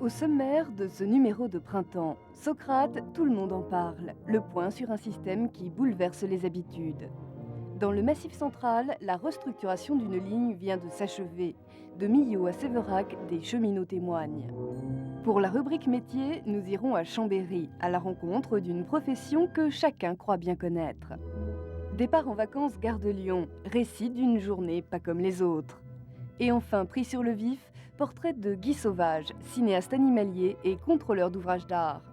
Au sommaire de ce numéro de printemps, Socrate, tout le monde en parle. Le point sur un système qui bouleverse les habitudes. Dans le Massif central, la restructuration d'une ligne vient de s'achever. De Millau à Séverac, des cheminots témoignent. Pour la rubrique métier, nous irons à Chambéry, à la rencontre d'une profession que chacun croit bien connaître. Départ en vacances Gare de Lyon, récit d'une journée pas comme les autres. Et enfin, pris sur le vif, portrait de Guy Sauvage, cinéaste animalier et contrôleur d'ouvrages d'art.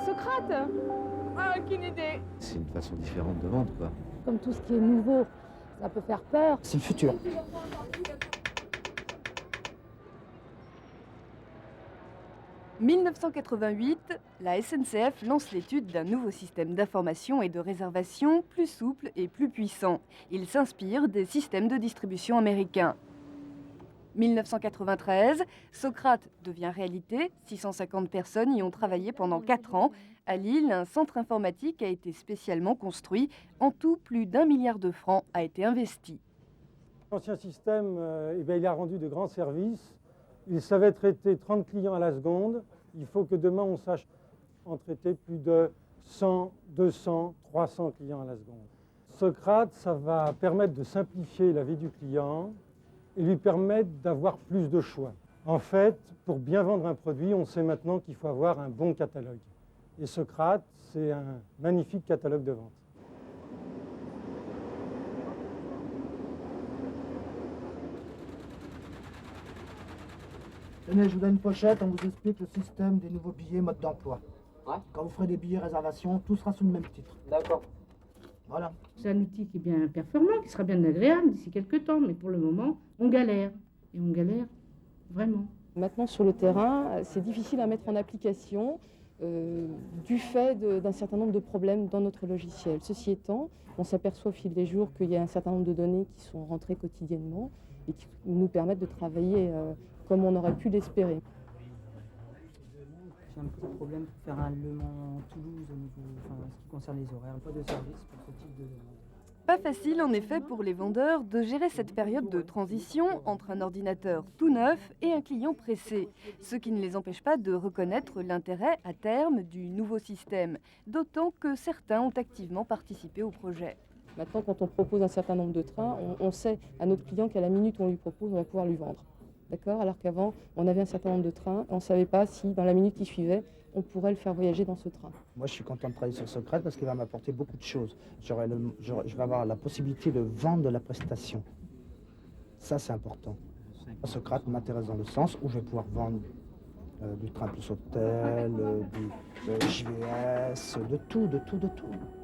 Socrate! Ah, aucune idée! C'est une façon différente de vendre, quoi. Comme tout ce qui est nouveau, ça peut faire peur. C'est le futur. « 1988, la SNCF lance l'étude d'un nouveau système d'information et de réservation plus souple et plus puissant. Il s'inspire des systèmes de distribution américains. 1993, Socrate devient réalité. 650 personnes y ont travaillé pendant 4 ans. À Lille, un centre informatique a été spécialement construit. En tout, plus d'1 milliard de francs a été investi. L'ancien système, il a rendu de grands services. Il savait traiter 30 clients à la seconde. Il faut que demain, on sache en traiter plus de 100, 200, 300 clients à la seconde. Socrate, ça va permettre de simplifier la vie du client et lui permettre d'avoir plus de choix. En fait, pour bien vendre un produit, on sait maintenant qu'il faut avoir un bon catalogue. Et Socrate, c'est un magnifique catalogue de vente. Tenez, je vous donne une pochette, on vous explique le système des nouveaux billets, mode d'emploi. Ouais. Quand vous ferez des billets réservation, tout sera sous le même titre. D'accord. Voilà. C'est un outil qui est bien performant, qui sera bien agréable d'ici quelques temps, mais pour le moment, on galère. Et on galère vraiment. Maintenant, sur le terrain, c'est difficile à mettre en application du fait d'un certain nombre de problèmes dans notre logiciel. Ceci étant, on s'aperçoit au fil des jours qu'il y a un certain nombre de données qui sont rentrées quotidiennement et qui nous permettent de travailler comme on aurait pu l'espérer. J'ai un petit problème pour faire un Le Mans-Toulouse au niveau, ce qui concerne les horaires, pas de service pour ce type de demande. Pas facile en effet pour les vendeurs de gérer cette période de transition entre un ordinateur tout neuf et un client pressé, ce qui ne les empêche pas de reconnaître l'intérêt à terme du nouveau système, d'autant que certains ont activement participé au projet. Maintenant, quand on propose un certain nombre de trains, on sait à notre client qu'à la minute où on lui propose, on va pouvoir lui vendre. D'accord ? Alors qu'avant, on avait un certain nombre de trains, on ne savait pas si dans la minute qui suivait, on pourrait le faire voyager dans ce train. Moi, je suis content de travailler sur Socrate parce qu'il va m'apporter beaucoup de choses. Je vais avoir la possibilité de vendre de la prestation. Ça, c'est important. Socrate m'intéresse dans le sens où je vais pouvoir vendre du train plus hôtel, du JVS, de tout.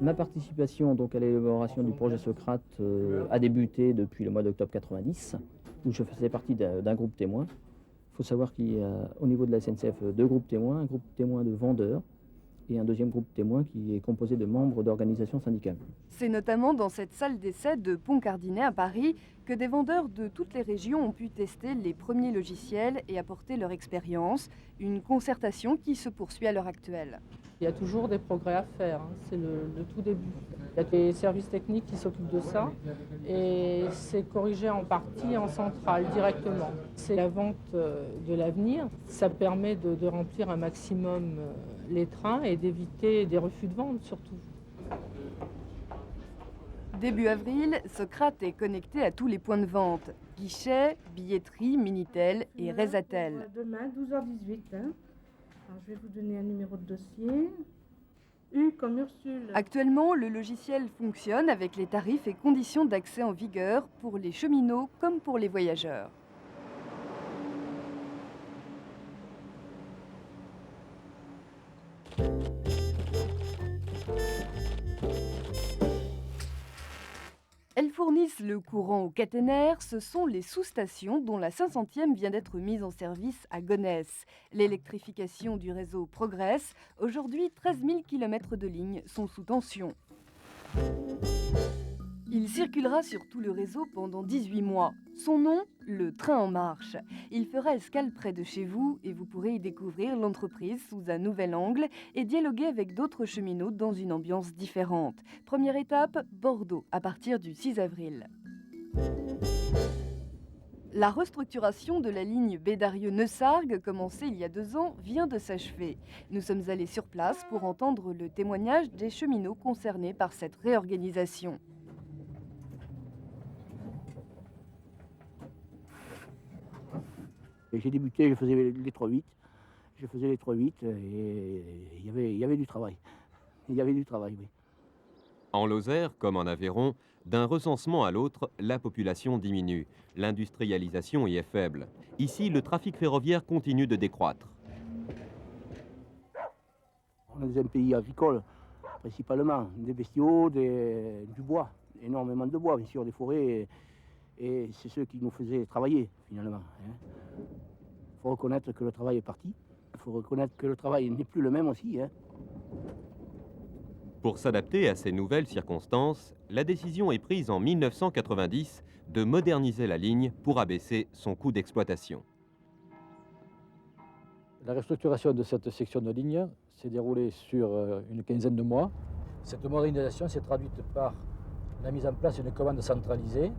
Ma participation donc à l'élaboration du projet Socrate a débuté depuis le mois d'octobre 90, où je faisais partie d'un groupe témoin. Il faut savoir qu'il y a au niveau de la SNCF 2 groupes témoins, un groupe témoin de vendeurs et un deuxième groupe témoin qui est composé de membres d'organisations syndicales. C'est notamment dans cette salle d'essai de Pont-Cardinet à Paris que des vendeurs de toutes les régions ont pu tester les premiers logiciels et apporter leur expérience, une concertation qui se poursuit à l'heure actuelle. Il y a toujours des progrès à faire, c'est le tout début. Il y a des services techniques qui s'occupent de ça et c'est corrigé en partie en centrale directement. C'est la vente de l'avenir, ça permet de remplir un maximum les trains et d'éviter des refus de vente surtout. Début avril, Socrate est connecté à tous les points de vente. Guichets, billetterie, Minitel et Résatel. Demain, 12h18. Alors, je vais vous donner un numéro de dossier. U comme Ursule. Actuellement, le logiciel fonctionne avec les tarifs et conditions d'accès en vigueur pour les cheminots comme pour les voyageurs. Elles fournissent le courant au caténaire, ce sont les sous-stations dont la 500e vient d'être mise en service à Gonesse. L'électrification du réseau progresse. Aujourd'hui, 13 000 km de lignes sont sous tension. Il circulera sur tout le réseau pendant 18 mois. Son nom, le train en marche. Il fera escale près de chez vous et vous pourrez y découvrir l'entreprise sous un nouvel angle et dialoguer avec d'autres cheminots dans une ambiance différente. Première étape, Bordeaux, à partir du 6 avril. La restructuration de la ligne Bédarieux-Neussargues, commencée il y a 2 ans, vient de s'achever. Nous sommes allés sur place pour entendre le témoignage des cheminots concernés par cette réorganisation. J'ai débuté, je faisais les 3-8. Je faisais les 3-8 et il y avait du travail. Il y avait du travail, oui. En Lozère, comme en Aveyron, d'un recensement à l'autre, la population diminue. L'industrialisation y est faible. Ici, le trafic ferroviaire continue de décroître. On est dans un pays agricole, principalement. Des bestiaux, du bois, énormément de bois, bien sûr, des forêts. Et c'est ceux qui nous faisaient travailler, finalement. Il faut reconnaître que le travail est parti. Il faut reconnaître que le travail n'est plus le même aussi. Pour s'adapter à ces nouvelles circonstances, la décision est prise en 1990 de moderniser la ligne pour abaisser son coût d'exploitation. La restructuration de cette section de ligne s'est déroulée sur une quinzaine de mois. Cette modernisation s'est traduite par la mise en place d'une commande centralisée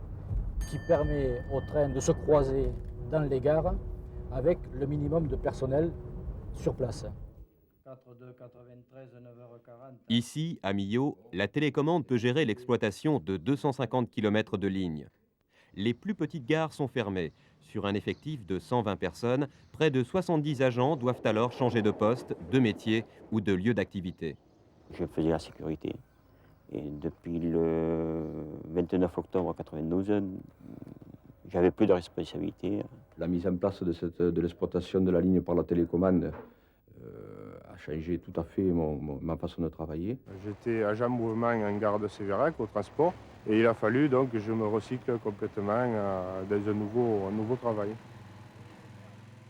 qui permet aux trains de se croiser dans les gares avec le minimum de personnel sur place. Ici, à Millau, la télécommande peut gérer l'exploitation de 250 km de ligne. Les plus petites gares sont fermées. Sur un effectif de 120 personnes, près de 70 agents doivent alors changer de poste, de métier ou de lieu d'activité. Je faisais la sécurité. Et depuis le 29 octobre 1992, j'avais plus de responsabilité. La mise en place de l'exploitation de la ligne par la télécommande a changé tout à fait ma façon de travailler. J'étais agent mouvement en gare de Sévérac au transport et il a fallu donc que je me recycle complètement dans un nouveau travail.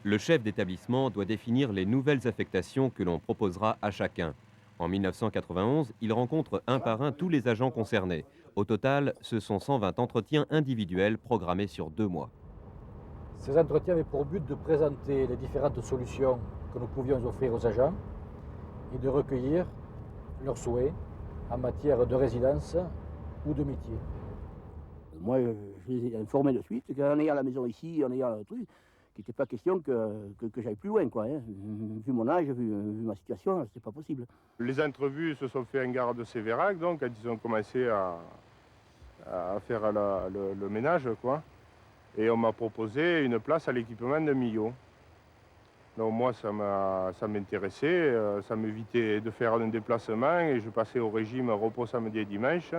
Le chef d'établissement doit définir les nouvelles affectations que l'on proposera à chacun. En 1991, il rencontre un par un tous les agents concernés. Au total, ce sont 120 entretiens individuels programmés sur 2 mois. Ces entretiens avaient pour but de présenter les différentes solutions que nous pouvions offrir aux agents et de recueillir leurs souhaits en matière de résidence ou de métier. Moi, je les ai informés de suite qu'en ayant la maison ici, en ayant le truc, qu'il n'était pas question que j'aille plus loin, quoi. Vu mon âge, vu ma situation, c'était pas possible. Les entrevues se sont faites en gare de Sévérac, donc quand ils ont commencé à faire le ménage, quoi. Et on m'a proposé une place à l'équipement de Millau. Donc moi, ça m'intéressait, ça m'évitait de faire un déplacement et je passais au régime repos samedi et dimanche.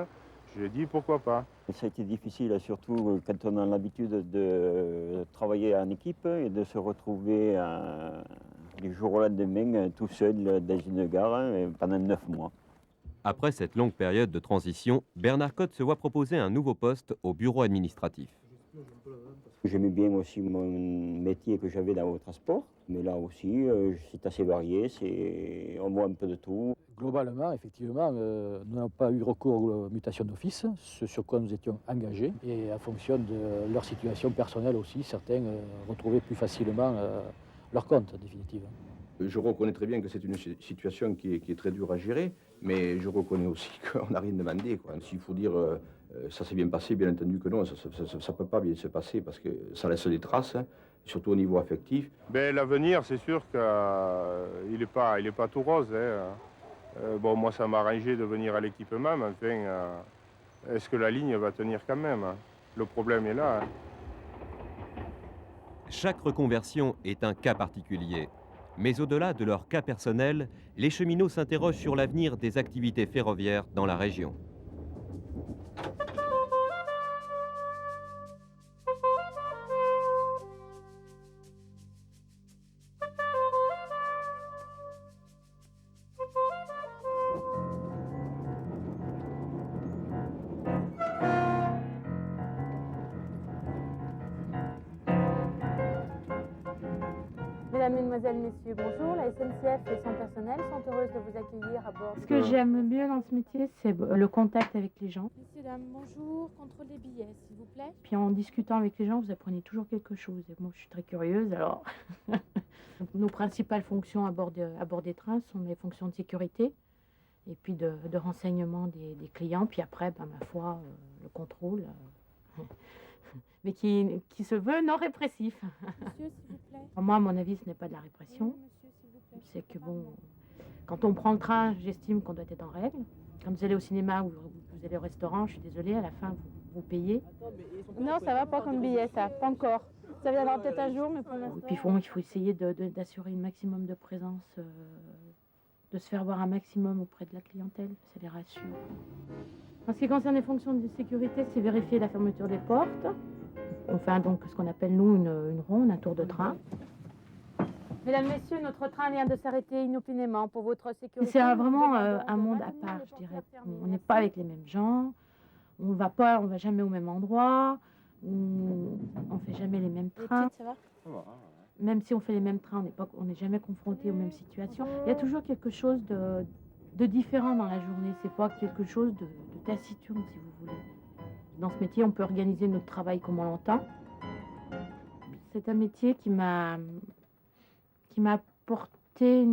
J'ai dit pourquoi pas. Ça a été difficile, surtout quand on a l'habitude de travailler en équipe et de se retrouver du jour au lendemain tout seul dans une gare pendant 9 mois. Après cette longue période de transition, Bernard Cotte se voit proposer un nouveau poste au bureau administratif. J'aimais bien aussi mon métier que j'avais dans le transport, mais là aussi, c'est assez varié, on voit un peu de tout. Globalement, effectivement, nous n'avons pas eu recours aux mutations d'office, ce sur quoi nous étions engagés, et en fonction de leur situation personnelle aussi, certains retrouvaient plus facilement leur compte, en définitive. Je reconnais très bien que c'est une situation qui est très dure à gérer, mais je reconnais aussi qu'on n'a rien demandé, quoi. S'il faut dire ça s'est bien passé, bien entendu que non, ça ne peut pas bien se passer parce que ça laisse des traces, surtout au niveau affectif. Ben, l'avenir, c'est sûr qu'il n'est pas tout rose. Bon, moi, ça m'a arrangé de venir à l'équipement, mais enfin, est-ce que la ligne va tenir quand même? Le problème est là. Chaque reconversion est un cas particulier. Mais au-delà de leur cas personnel, les cheminots s'interrogent sur l'avenir des activités ferroviaires dans la région. Mesdames, Mesdemoiselles, Messieurs, bonjour. La SNCF et son personnel sont heureuses de vous accueillir à bord. Ce que j'aime le mieux dans ce métier, c'est le contact avec les gens. Messieurs, dames, bonjour. Contrôle des billets, s'il vous plaît. Puis en discutant avec les gens, vous apprenez toujours quelque chose. Et moi, je suis très curieuse, alors... Nos principales fonctions à bord des trains sont les fonctions de sécurité et puis de renseignement des clients. Puis après, ma foi, le contrôle. mais qui se veut non répressif. Monsieur, s'il vous plaît. Moi, à mon avis, ce n'est pas de la répression. C'est que bon, quand on prend le train, j'estime qu'on doit être en règle. Quand vous allez au cinéma ou vous allez au restaurant, je suis désolée, à la fin, vous payez. Non, ça va pas comme billet, ça, pas encore. Ça viendra peut-être un jour, mais pour l'instant... Et puis il faut essayer d'assurer un maximum de présence, de se faire voir un maximum auprès de la clientèle, ça les rassure. En ce qui concerne les fonctions de sécurité, c'est vérifier la fermeture des portes. On fait donc ce qu'on appelle, nous, une ronde, un tour de train. Mesdames, Messieurs, notre train vient de s'arrêter inopinément pour votre sécurité. C'est vraiment un monde à part, je dirais. On n'est pas avec les mêmes gens, on va jamais au même endroit, on fait jamais les mêmes trains. Ça va ? Même si on fait les mêmes trains, on n'est jamais confronté aux mêmes situations. Il y a toujours quelque chose de différent dans la journée. C'est pas quelque chose de taciturne, si vous voulez. Dans ce métier, on peut organiser notre travail comme on l'entend. C'est un métier qui m'a apporté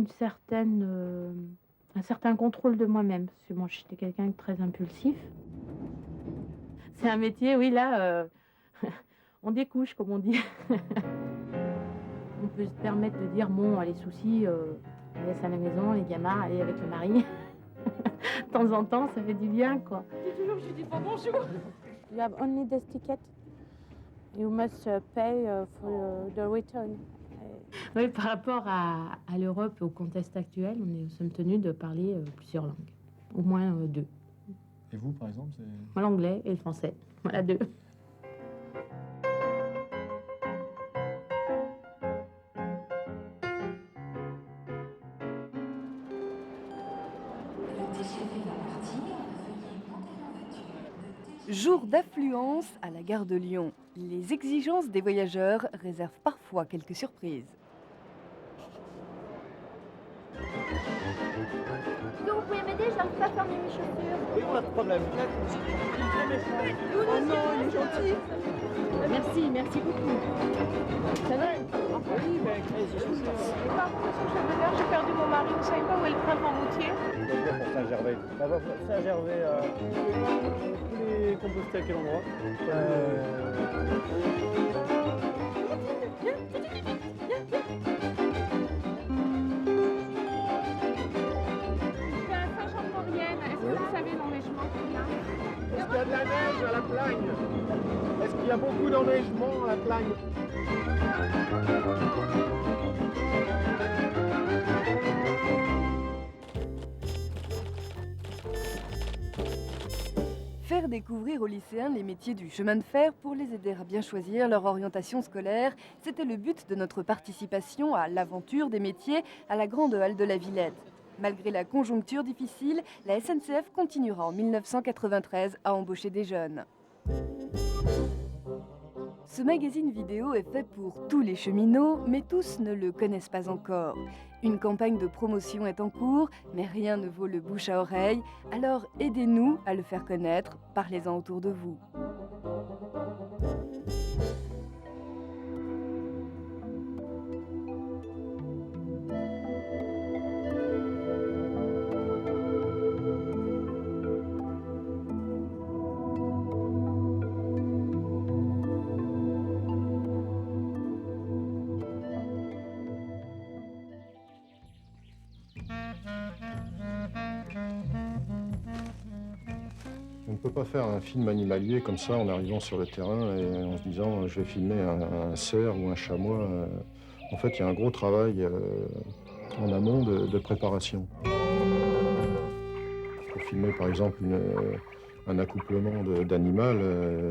un certain contrôle de moi-même. Parce que moi, j'étais quelqu'un de très impulsif. C'est un métier, oui, là, on découche, comme on dit. On peut se permettre de dire, bon, les soucis, on laisse à la maison, les gamins, aller avec le mari. De temps en temps, ça fait du bien, quoi. C'est toujours, je dis pas bonjour. You have only this ticket. You must pay for the return. Oui, par rapport à l'Europe et au contexte actuel, nous sommes tenus de parler plusieurs langues, au moins 2. Et vous, par exemple, c'est... L'anglais et le français, voilà 2. Jour d'affluence à la gare de Lyon. Les exigences des voyageurs réservent parfois quelques surprises. Est-ce que vous pouvez m'aider? Je n'arrive pas à fermer mes chaussures. Oui, pas de problème. Oh non, il est gentil. Merci beaucoup. Ça va? Oui, mais Pardon, monsieur le chef de gare, j'ai perdu mon mari. Vous savez pas où est le train en routier? pour Saint-Gervais. Saint-Gervais, Tous les compostés à quel endroit C'est à Saint-Jean-de-Maurienne. Est-ce que vous savez l'enneigement qu'il y a? Est-ce qu'il y a de la neige à la Plagne? Est-ce qu'il y a beaucoup d'enneigement à la Plagne? Faire découvrir aux lycéens les métiers du chemin de fer pour les aider à bien choisir leur orientation scolaire, c'était le but de notre participation à l'aventure des métiers à la Grande Halle de la Villette. Malgré la conjoncture difficile, la SNCF continuera en 1993 à embaucher des jeunes. Ce magazine vidéo est fait pour tous les cheminots, mais tous ne le connaissent pas encore. Une campagne de promotion est en cours, mais rien ne vaut le bouche à oreille, alors aidez-nous à le faire connaître, parlez-en autour de vous. On ne peut pas faire un film animalier comme ça en arrivant sur le terrain et en se disant je vais filmer un cerf ou un chamois. En fait, il y a un gros travail en amont de préparation. Pour filmer par exemple un accouplement d'animal,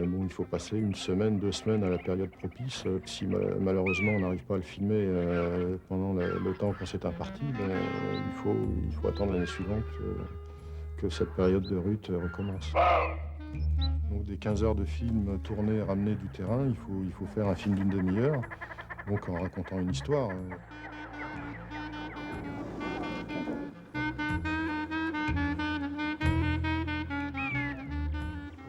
bon, il faut passer 1 semaine, 2 semaines à la période propice. Si malheureusement on n'arrive pas à le filmer pendant le temps qu'on s'est imparti, il faut attendre l'année suivante que cette période de rut recommence. Donc des 15 heures de film tournés et ramenés du terrain, il faut faire un film d'1 demi-heure, donc en racontant une histoire.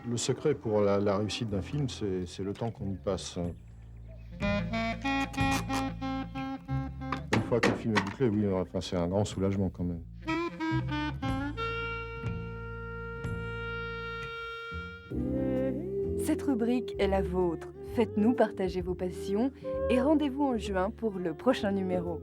Le secret pour la réussite d'un film, c'est le temps qu'on y passe. Une fois que le film est bouclé, oui, enfin, c'est un grand soulagement quand même. Cette rubrique est la vôtre. Faites-nous partager vos passions et rendez-vous en juin pour le prochain numéro.